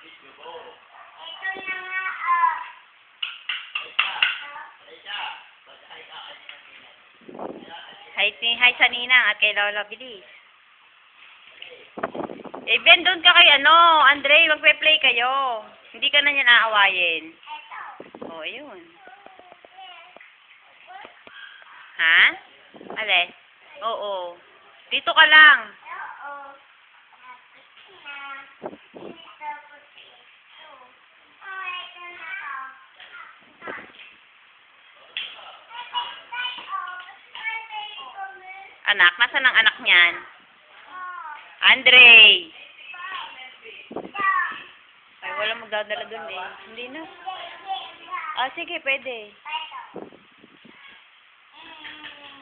Ito na nga, ah. Hi sa Ninang at kay Lola Bilis. Eh, Ben, doon ka kay Andre, magpe-play kayo. Hindi ka na niya naawayin. Ito. Oh, ayun. Ha? Ale? Oo. Dito ka lang. Oo. Ito na. Ito po ito. Oh, ito na ako. Anak, nasaan ang anak niyan? Andre! Ay, wala magdadala dun eh. Hindi na. Ah, sige, pwede.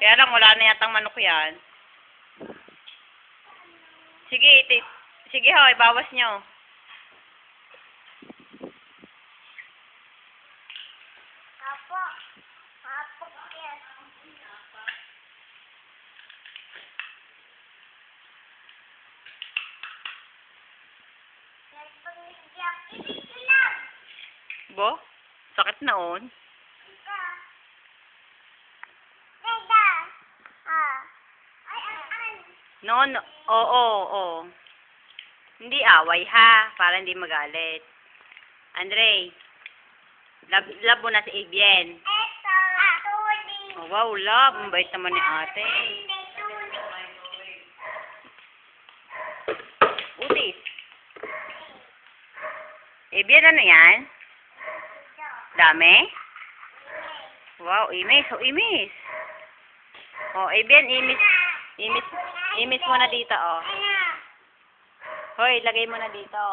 Kaya lang, wala na yatang manok yan. Sige, sige ho, ibawas nyo. Apo. Apo. Yes. Nagpangligyan. Ilang. Bo? Sakit na on. Ika. Dada. Ah. Ay, an. No, oo. Hindi away ha, para hindi magalit. Andre, love mo na si Abien. Eto. Tuling. Oh, wow, love. Ang bait naman ni ate. Utis. Abien, ano yan? Dami? Wow, imis. Oh, imis. Oh, Abien, imis mo na dito, oh. Hoy, lagay mo na dito.